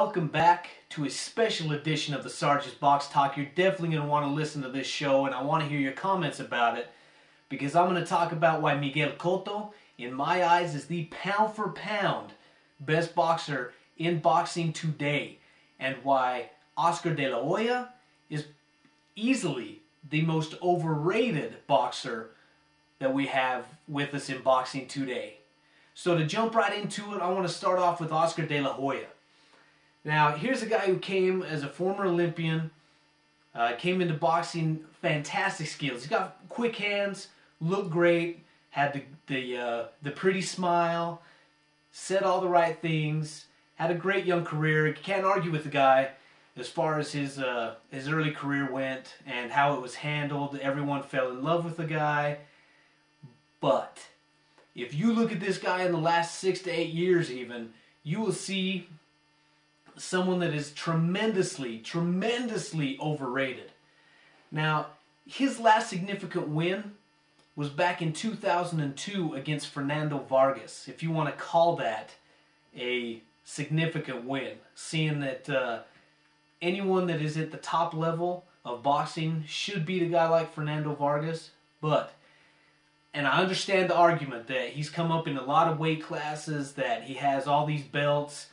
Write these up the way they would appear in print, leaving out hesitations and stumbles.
welcome back to a special edition of the Sarge's Box Talk. You're definitely going to want to listen to this show, and I want to hear your comments about it, because I'm going to talk about why Miguel Cotto, in my eyes, is the pound-for-pound best boxer in boxing today, and why Oscar de la Hoya is easily the most overrated boxer that we have with us in boxing today. So to jump right into it, I want to start off with Oscar de la Hoya. Now, here's a guy who came as a former Olympian, came into boxing, fantastic skills. He's got quick hands, looked great, had the pretty smile, said all the right things, had a great young career. You can't argue with the guy as far as his early career went and how it was handled. Everyone fell in love with the guy. But if you look at this guy in the last 6 to 8 years even, you will see someone that is tremendously overrated. Now, his last significant win was back in 2002 against Fernando Vargas, if you want to call that a significant win, seeing that anyone that is at the top level of boxing should beat a guy like Fernando Vargas. And I understand the argument that he's come up in a lot of weight classes, that he has all these belts,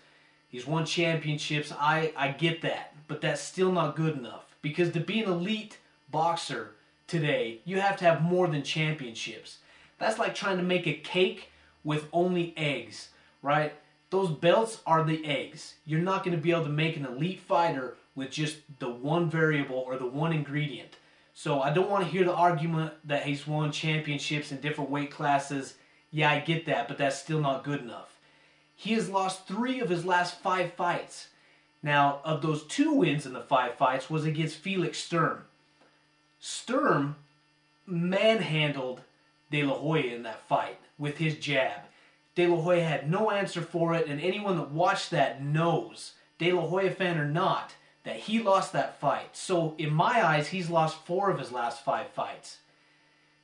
he's won championships. I get that, but that's still not good enough. Because to be an elite boxer today, you have to have more than championships. That's like trying to make a cake with only eggs, right? Those belts are the eggs. You're not going to be able to make an elite fighter with just the one variable or the one ingredient. So I don't want to hear the argument that he's won championships in different weight classes. Yeah, I get that, but that's still not good enough. He has lost 3 of his last 5 fights. Now, of those 2 wins in the 5 fights was against Felix Sturm. Sturm manhandled De La Hoya in that fight with his jab. De La Hoya had no answer for it, and anyone that watched that knows, De La Hoya fan or not, that he lost that fight. So, in my eyes, he's lost 4 of his last 5 fights.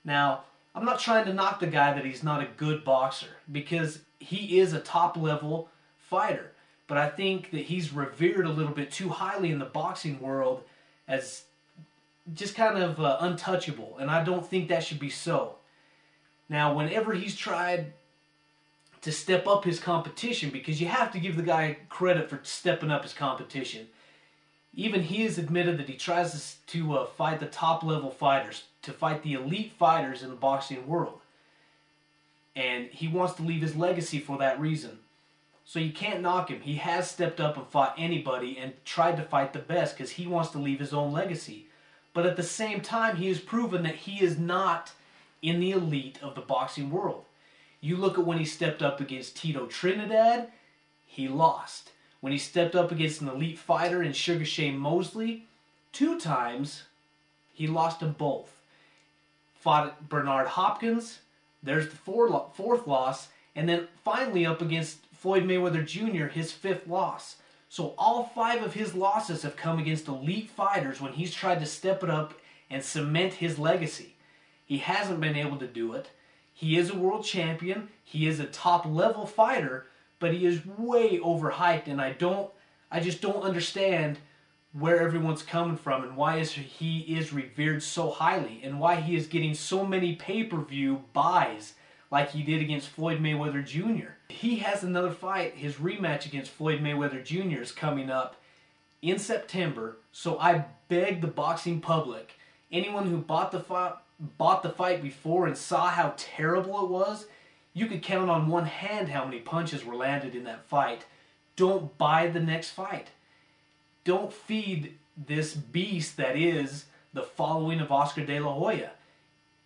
Now, I'm not trying to knock the guy that he's not a good boxer, because he is a top-level fighter. But I think that he's revered a little bit too highly in the boxing world as just kind of untouchable, and I don't think that should be so. Now, whenever he's tried to step up his competition, because you have to give the guy credit for stepping up his competition, even he has admitted that he tries to fight the top-level fighters, to fight the elite fighters in the boxing world. And he wants to leave his legacy for that reason. So you can't knock him. He has stepped up and fought anybody and tried to fight the best because he wants to leave his own legacy. But at the same time, he has proven that he is not in the elite of the boxing world. You look at when he stepped up against Tito Trinidad, he lost. When he stepped up against an elite fighter in Sugar Shane Mosley, 2 times, he lost them both. Fought Bernard Hopkins, there's the 4th loss, and then finally up against Floyd Mayweather Jr., his 5th loss. So all 5 of his losses have come against elite fighters when he's tried to step it up and cement his legacy. He hasn't been able to do it. He is a world champion. He is a top-level fighter, but he is way overhyped, and I just don't understand where everyone's coming from and why he is revered so highly and why he is getting so many pay-per-view buys like he did against Floyd Mayweather Jr. He has another fight. His rematch against Floyd Mayweather Jr. is coming up in September, so I beg the boxing public, anyone who bought the fight before and saw how terrible it was, you could count on one hand how many punches were landed in that fight. Don't buy the next fight. Don't feed this beast that is the following of Oscar de la Hoya.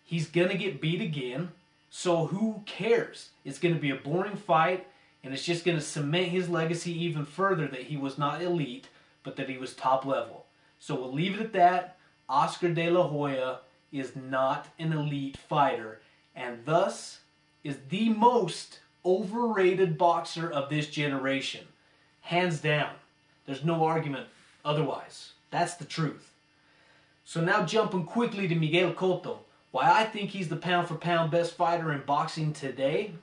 He's going to get beat again, so who cares? It's going to be a boring fight, and it's just going to cement his legacy even further that he was not elite, but that he was top level. So we'll leave it at that. Oscar de la Hoya is not an elite fighter, and thus is the most overrated boxer of this generation. Hands down. There's no argument otherwise. That's the truth. So now jumping quickly to Miguel Cotto. Why I think he's the pound-for-pound best fighter in boxing today.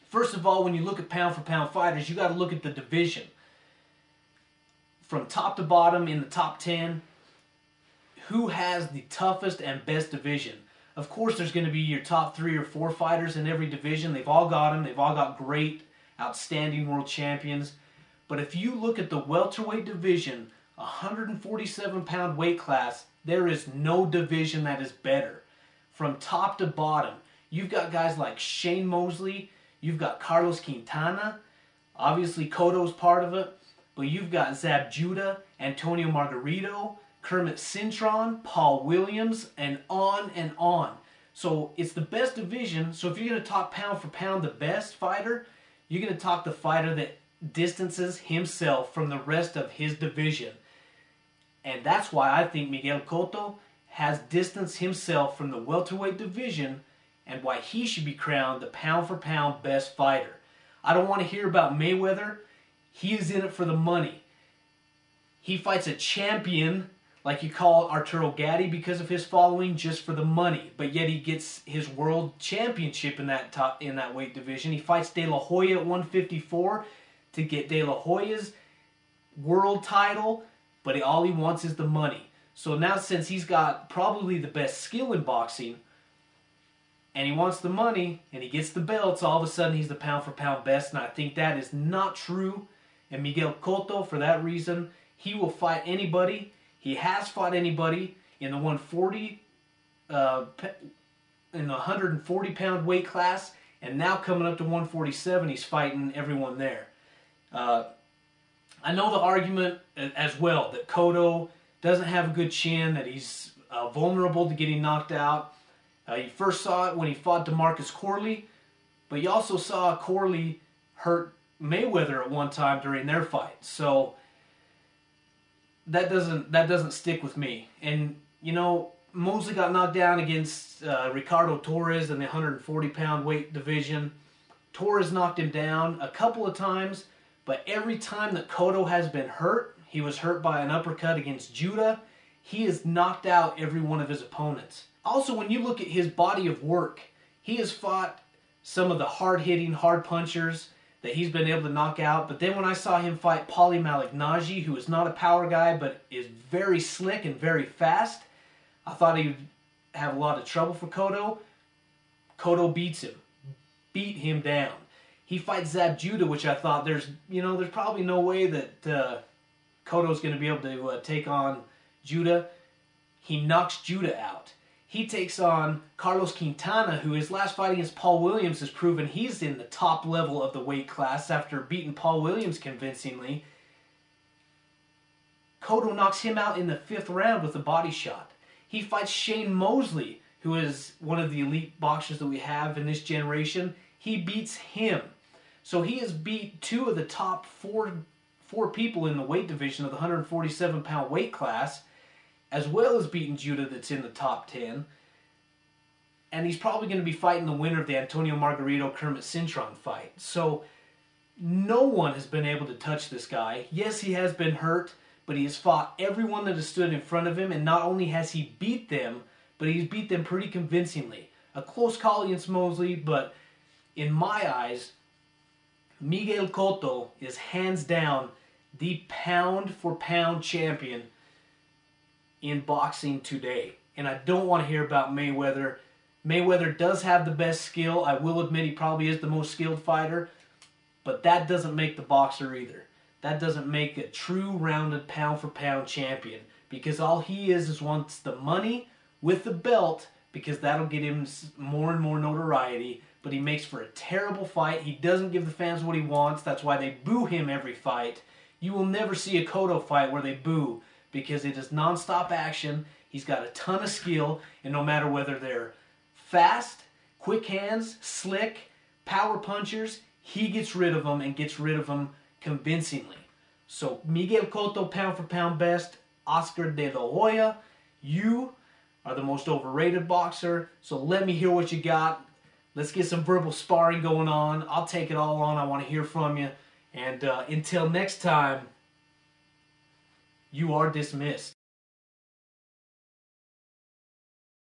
First of all, when you look at pound-for-pound fighters, you got to look at the division. from top to bottom in the top 10, who has the toughest and best division. Of course, there's going to be your top 3 or 4 fighters in every division. They've all got them. They've all got great, outstanding world champions. But if you look at the welterweight division, 147-pound weight class, there is no division that is better. From top to bottom, you've got guys like Shane Mosley, you've got Carlos Quintana, obviously Cotto's part of it, but you've got Zab Judah, Antonio Margarito, Kermit Cintron, Paul Williams, and on and on. So it's the best division. So if you're going to talk pound for pound the best fighter, you're going to talk the fighter that distances himself from the rest of his division. And that's why I think Miguel Cotto has distanced himself from the welterweight division and why he should be crowned the pound for pound best fighter. I don't want to hear about Mayweather. He is in it for the money. He fights a champion like you call Arturo Gatti because of his following just for the money, but yet he gets his world championship in that weight division. He fights De La Hoya at 154 to get De La Hoya's world title, but all he wants is the money. So now since he's got probably the best skill in boxing, and he wants the money, and he gets the belts, all of a sudden he's the pound for pound best, and I think that is not true. And Miguel Cotto, for that reason, he will fight anybody. He has fought anybody in the 140, in the 140-pound weight class, and now coming up to 147, he's fighting everyone there. I know the argument as well that Cotto doesn't have a good chin, that he's vulnerable to getting knocked out. You first saw it when he fought DeMarcus Corley, but you also saw Corley hurt Mayweather at one time during their fight. So that doesn't stick with me. And you know, Mosley got knocked down against Ricardo Torres in the 140-pound weight division. Torres knocked him down a couple of times, but every time that Cotto has been hurt, he was hurt by an uppercut against Judah. He has knocked out every one of his opponents. Also, when you look at his body of work, he has fought some of the hard-hitting, hard punchers that he's been able to knock out. But then when I saw him fight Paulie Malignaggi, who is not a power guy, but is very slick and very fast, I thought he would have a lot of trouble for Cotto. Cotto beats him. Beat him down. He fights Zab Judah, which I thought there's probably no way that Cotto's going to be able to take on Judah. He knocks Judah out. He takes on Carlos Quintana, who his last fight against Paul Williams has proven he's in the top level of the weight class after beating Paul Williams convincingly. Cotto knocks him out in the 5th round with a body shot. He fights Shane Mosley, who is one of the elite boxers that we have in this generation. He beats him. So he has beat 2 of the top four people in the weight division of the 147-pound weight class, as well as beating Judah that's in the top 10. And he's probably going to be fighting the winner of the Antonio Margarito-Kermit Cintron fight. So no one has been able to touch this guy. Yes, he has been hurt, but he has fought everyone that has stood in front of him, and not only has he beat them, but he's beat them pretty convincingly. A close call against Mosley, but in my eyes, Miguel Cotto is hands down the pound-for-pound champion in boxing today. And I don't want to hear about Mayweather. Mayweather does have the best skill. I will admit he probably is the most skilled fighter, but that doesn't make the boxer either. That doesn't make a true rounded pound-for-pound champion, because all he is wants the money with the belt, because that'll get him more and more notoriety. But he makes for a terrible fight. He doesn't give the fans what he wants. That's why they boo him every fight. You will never see a Cotto fight where they boo, because it is non-stop action. He's got a ton of skill, and no matter whether they're fast, quick hands, slick, power punchers, he gets rid of them, and gets rid of them convincingly. So Miguel Cotto, pound for pound best. Oscar de la Hoya, you are the most overrated boxer, so let me hear what you got. Let's get some verbal sparring going on. I'll take it all on. I want to hear from you. And until next time, you are dismissed.